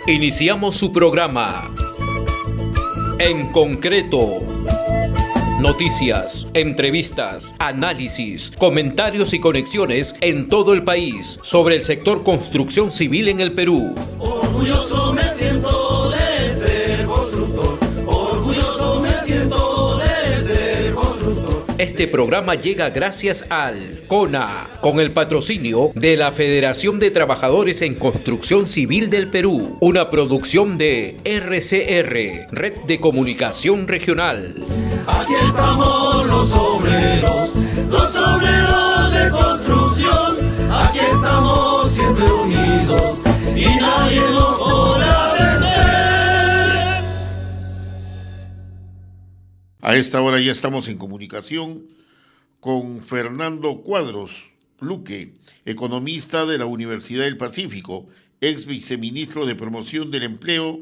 Iniciamos su programa. En concreto. Noticias, entrevistas, análisis, comentarios y conexiones en todo el país sobre el sector construcción civil en el Perú. Orgulloso me siento de ser constructor. Orgulloso me siento de ser constructor. Este programa llega gracias al CONA, con el patrocinio de la Federación de Trabajadores en Construcción Civil del Perú, una producción de RCR, Red de Comunicación Regional. Aquí estamos los obreros de construcción. Aquí estamos siempre unidos y nadie nos podrá vencer. A esta hora ya estamos en comunicación con Fernando Cuadros Luque, economista de la Universidad del Pacífico, ex viceministro de Promoción del Empleo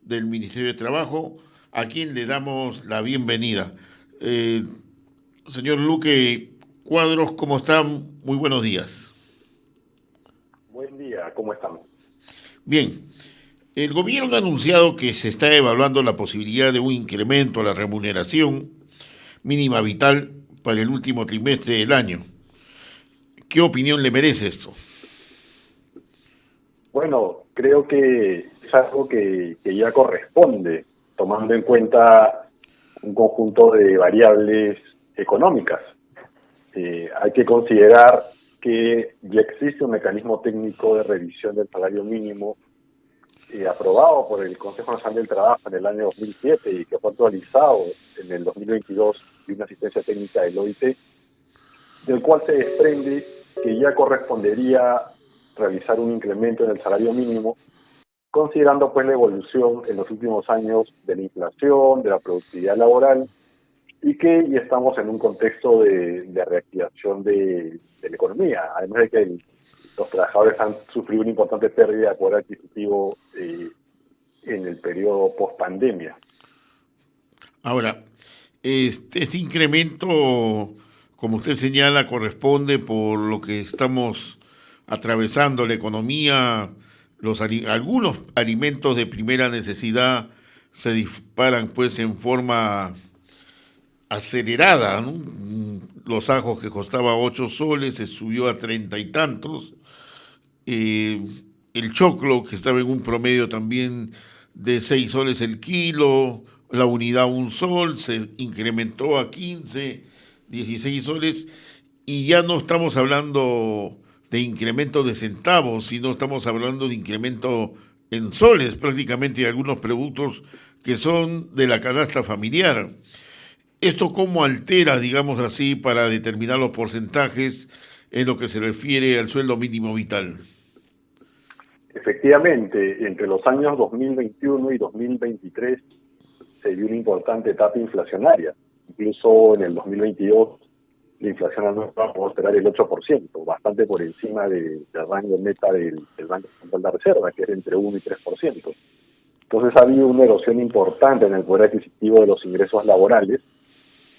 del Ministerio de Trabajo, a quien le damos la bienvenida. Señor Luque Cuadros, ¿cómo están? Muy buenos días. Buen día, ¿cómo están? Bien, el gobierno ha anunciado que se está evaluando la posibilidad de un incremento a la remuneración mínima vital para el último trimestre del año. ¿Qué opinión le merece esto? Bueno, creo que es algo que ya corresponde, tomando en cuenta un conjunto de variables económicas. Hay que considerar que ya existe un mecanismo técnico de revisión del salario mínimo aprobado por el Consejo Nacional del Trabajo en el año 2007 y que fue actualizado en el 2022 y una asistencia técnica del OIT, del cual se desprende que ya correspondería realizar un incremento en el salario mínimo, considerando pues la evolución en los últimos años de la inflación, de la productividad laboral, y que ya estamos en un contexto de reactivación de la economía, además de que los trabajadores han sufrido una importante pérdida de poder adquisitivo en el periodo post-pandemia. Ahora, este incremento, como usted señala, corresponde por lo que estamos atravesando la economía. Algunos alimentos de primera necesidad se disparan pues en forma acelerada, ¿no? Los ajos que costaba 8 soles se subió a 30 y tantos. El choclo, que estaba en un promedio también de 6 soles el kilo, la unidad 1 sol, se incrementó a 15, 16 soles, y ya no estamos hablando de incremento de centavos, sino estamos hablando de incremento en soles prácticamente de algunos productos que son de la canasta familiar. ¿Esto cómo altera, digamos así, para determinar los porcentajes en lo que se refiere al sueldo mínimo vital? Efectivamente, entre los años 2021 y 2023 se dio una importante etapa inflacionaria. Incluso en el 2022 la inflación anual va a superar el 8%, bastante por encima del rango meta del Banco Central de Reserva, que es entre 1 y 3%. Entonces ha habido una erosión importante en el poder adquisitivo de los ingresos laborales,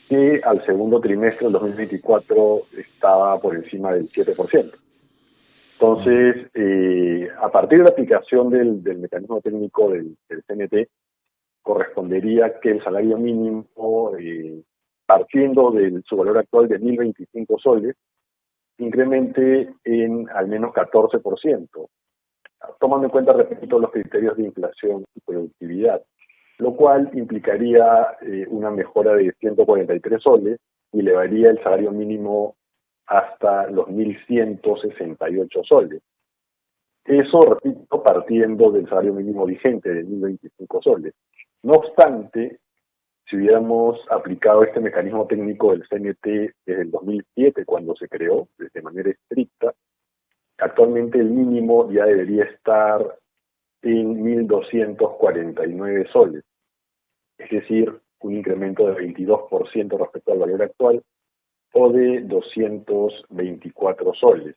que al segundo trimestre del 2024 estaba por encima del 7%. Entonces, a partir de la aplicación del mecanismo técnico del CNT, correspondería que el salario mínimo, partiendo de su valor actual de 1.025 soles, incremente en al menos 14%, tomando en cuenta, repito, los criterios de inflación y productividad, lo cual implicaría una mejora de 143 soles y elevaría el salario mínimo hasta los 1.168 soles. Eso, repito, partiendo del salario mínimo vigente de 1.025 soles. No obstante, si hubiéramos aplicado este mecanismo técnico del CNT desde el 2007, cuando se creó, de manera estricta, actualmente el mínimo ya debería estar en 1.249 soles, es decir, un incremento de 22% respecto al valor actual, o de 224 soles.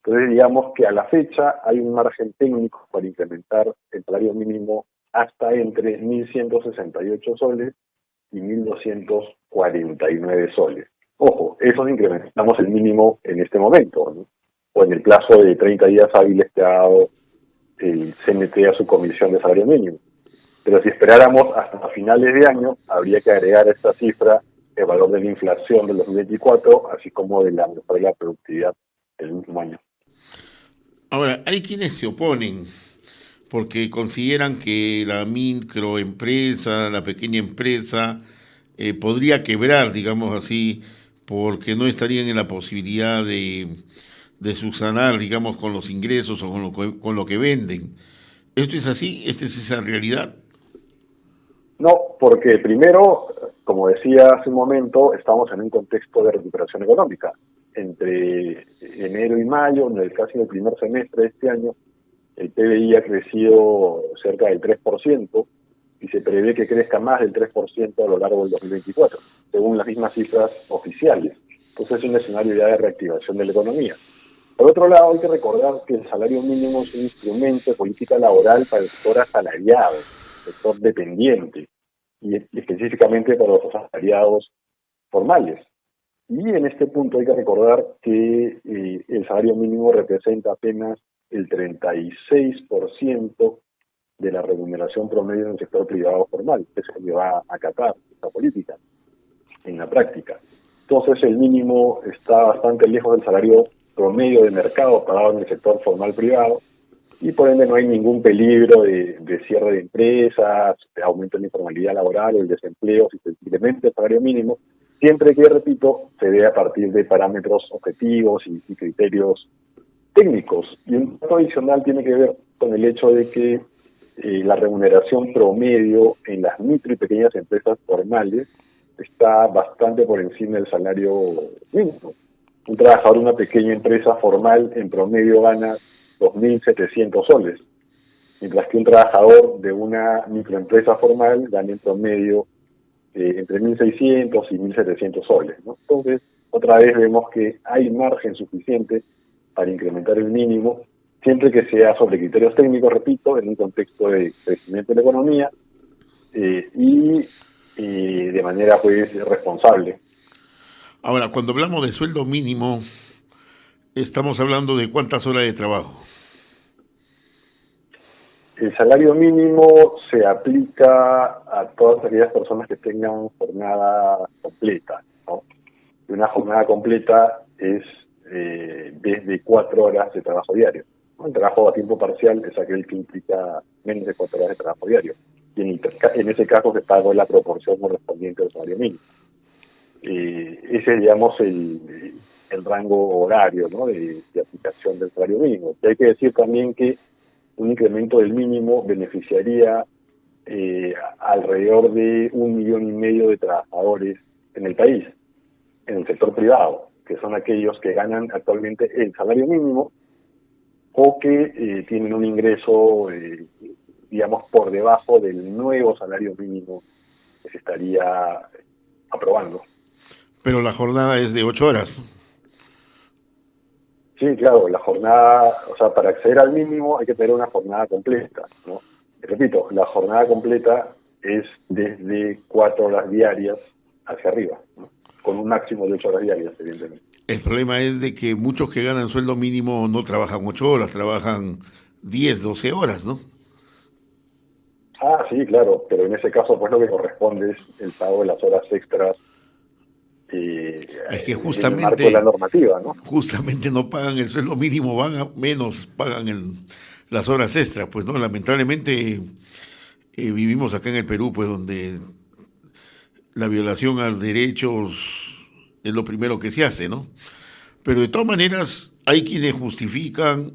Entonces, digamos que a la fecha hay un margen técnico para incrementar el salario mínimo hasta entre 1.168 soles y 1.249 soles. Ojo, eso incrementamos el mínimo en este momento, ¿no? O en el plazo de 30 días hábiles que ha dado el CNT a su comisión de salario mínimo. Pero si esperáramos hasta finales de año, habría que agregar a esta cifra el valor de la inflación del 2024, así como de la mejora de la productividad del mismo año. Ahora, hay quienes se oponen porque consideran que la microempresa, la pequeña empresa, podría quebrar, digamos así, porque no estarían en la posibilidad de subsanar, digamos, con los ingresos o con lo que venden. ¿Esto es así? ¿Esta es esa realidad? No, porque primero, como decía hace un momento, estamos en un contexto de recuperación económica. Entre enero y mayo, casi en el primer semestre de este año, el PBI ha crecido cerca del 3% y se prevé que crezca más del 3% a lo largo del 2024, según las mismas cifras oficiales. Entonces es un escenario ya de reactivación de la economía. Por otro lado, hay que recordar que el salario mínimo es un instrumento de política laboral para el sector asalariado, sector dependiente, y específicamente para los asalariados formales. Y en este punto hay que recordar que el salario mínimo representa apenas el 36% de la remuneración promedio en el sector privado formal, que es el que va a acatar esta política en la práctica. Entonces el mínimo está bastante lejos del salario promedio de mercado pagado en el sector formal privado, y por ende no hay ningún peligro de cierre de empresas, de aumento de la informalidad laboral, el desempleo, si se incrementa el salario mínimo, siempre que, repito, se dé a partir de parámetros objetivos y criterios técnicos. Y un dato adicional tiene que ver con el hecho de que la remuneración promedio en las micro y pequeñas empresas formales está bastante por encima del salario mínimo. Un trabajador de una pequeña empresa formal en promedio gana 2.700 soles, mientras que un trabajador de una microempresa formal gana en promedio entre 1.600 y 1.700 soles, ¿no? Entonces, otra vez vemos que hay margen suficiente para incrementar el mínimo, siempre que sea sobre criterios técnicos, repito, en un contexto de crecimiento de la economía y de manera pues responsable. Ahora, cuando hablamos de sueldo mínimo, estamos hablando de cuántas horas de trabajo. El salario mínimo se aplica a todas aquellas personas que tengan jornada completa, ¿no? Y una jornada completa es desde 4 horas de trabajo diario, ¿no? El trabajo a tiempo parcial es aquel que implica menos de 4 horas de trabajo diario. Y en ese caso se paga la proporción correspondiente al salario mínimo. Ese es, digamos, el rango horario, ¿no?, de aplicación del salario mínimo. Y hay que decir también que un incremento del mínimo beneficiaría alrededor de 1,5 millones de trabajadores en el país, en el sector privado, que son aquellos que ganan actualmente el salario mínimo o que tienen un ingreso, digamos, por debajo del nuevo salario mínimo que se estaría aprobando. Pero la jornada es de 8 horas. Sí, claro, la jornada, o sea, para acceder al mínimo hay que tener una jornada completa, ¿no? Y repito, la jornada completa es desde 4 horas diarias hacia arriba, ¿no?, con un máximo de 8 horas diarias, evidentemente. El problema es de que muchos que ganan sueldo mínimo no trabajan 8 horas, trabajan 10, 12 horas, ¿no? Ah, sí, claro, pero en ese caso pues lo que corresponde es el pago de las horas extras es que en el marco de la normativa, ¿no? justamente no pagan el sueldo mínimo, van a menos, pagan las horas extras, pues no, lamentablemente vivimos acá en el Perú, pues donde la violación a los derechos es lo primero que se hace, ¿no? Pero de todas maneras hay quienes justifican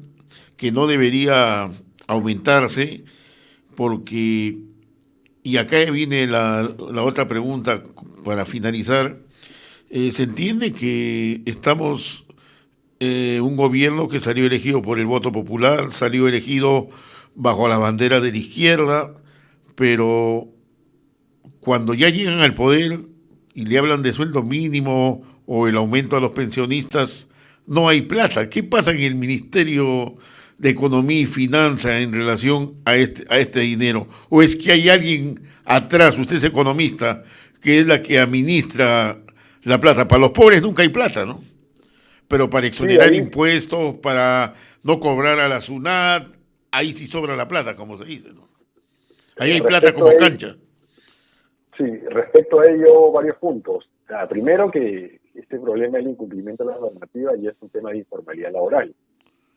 que no debería aumentarse porque, y acá viene la otra pregunta para finalizar. Se entiende que estamos un gobierno que salió elegido por el voto popular, salió elegido bajo la bandera de la izquierda, pero cuando ya llegan al poder y le hablan de sueldo mínimo o el aumento a los pensionistas, no hay plata. ¿Qué pasa en el Ministerio de Economía y Finanzas en relación a este dinero? ¿O es que hay alguien atrás, usted es economista, que es la que administra la plata? Para los pobres nunca hay plata, ¿no? Pero para exonerar impuestos, para no cobrar a la SUNAT, ahí sí sobra la plata, como se dice, ¿no? Ahí hay plata como cancha. Sí, respecto a ello, varios puntos. Primero, que este problema es el incumplimiento de la normativa y es un tema de informalidad laboral.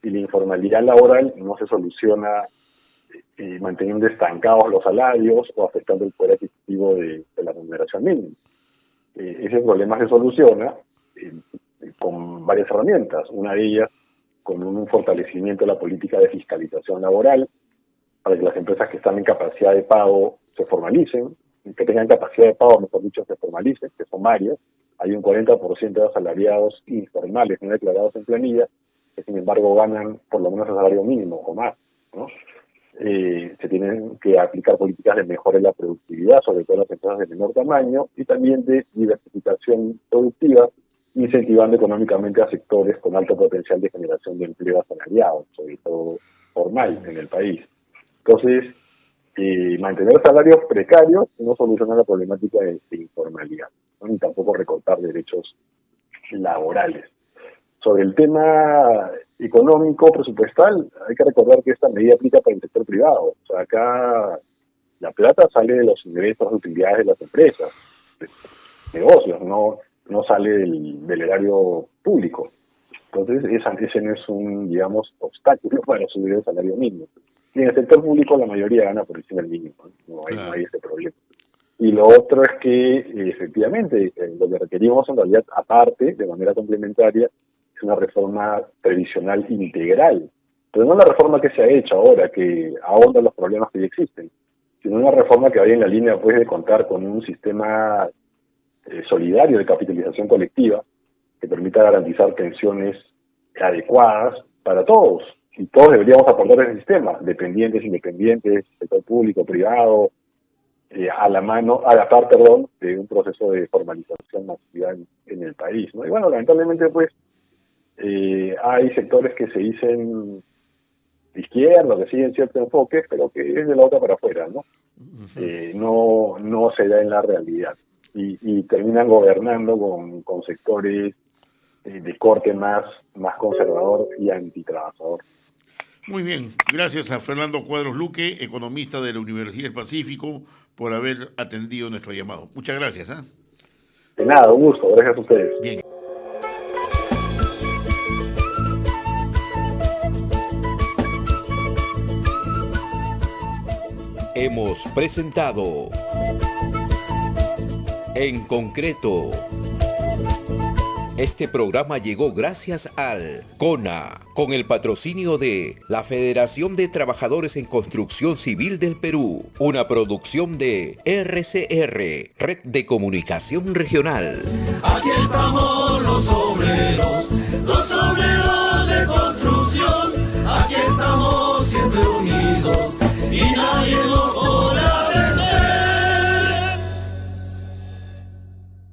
Y la informalidad laboral no se soluciona manteniendo estancados los salarios o afectando el poder adquisitivo de la remuneración mínima. Ese problema se soluciona con varias herramientas. Una de ellas, con un fortalecimiento de la política de fiscalización laboral, para que las empresas que están en capacidad de pago se formalicen, que tengan capacidad de pago, mejor dicho, se formalicen, que son varias. Hay un 40% de asalariados informales no declarados en planilla, que sin embargo ganan por lo menos el salario mínimo o más, ¿no? Se tienen que aplicar políticas de mejora en la productividad, sobre todo en las empresas de menor tamaño, y también de diversificación productiva, incentivando económicamente a sectores con alto potencial de generación de empleo asalariado, sobre todo formal en el país. Entonces, mantener salarios precarios no soluciona la problemática de informalidad, ¿no? Ni tampoco recortar derechos laborales. Sobre el tema económico, presupuestal, hay que recordar que esta medida aplica para el sector privado. O sea, acá la plata sale de los ingresos de utilidades de las empresas, de negocios, no sale del erario público. Entonces, ese no es un, digamos, obstáculo para subir el salario mínimo. Y en el sector público la mayoría gana por encima del mínimo, no hay ese problema. Y lo otro es que, efectivamente, lo que requerimos en realidad, aparte, de manera complementaria, es una reforma previsional integral. Pero no la reforma que se ha hecho ahora, que ahonda los problemas que ya existen, sino una reforma que vaya en la línea, pues, de contar con un sistema solidario de capitalización colectiva que permita garantizar pensiones adecuadas para todos. Y todos deberíamos aportar a ese sistema, dependientes, independientes, sector público, privado, a la par, de un proceso de formalización masiva en el país, ¿no? Y bueno, lamentablemente, pues, hay sectores que se dicen de izquierda, que siguen cierto enfoque, pero que es de la boca para afuera, ¿no? No se da en la realidad. Y terminan gobernando con sectores de corte más conservador y antitrabajador. Muy bien, gracias a Fernando Cuadros Luque, economista de la Universidad del Pacífico, por haber atendido nuestro llamado. Muchas gracias. De nada, un gusto, gracias a ustedes. Bien. Hemos presentado En Concreto. Este programa llegó gracias al CONA, con el patrocinio de la Federación de Trabajadores en Construcción Civil del Perú, una producción de RCR, Red de Comunicación Regional. Aquí estamos nosotros.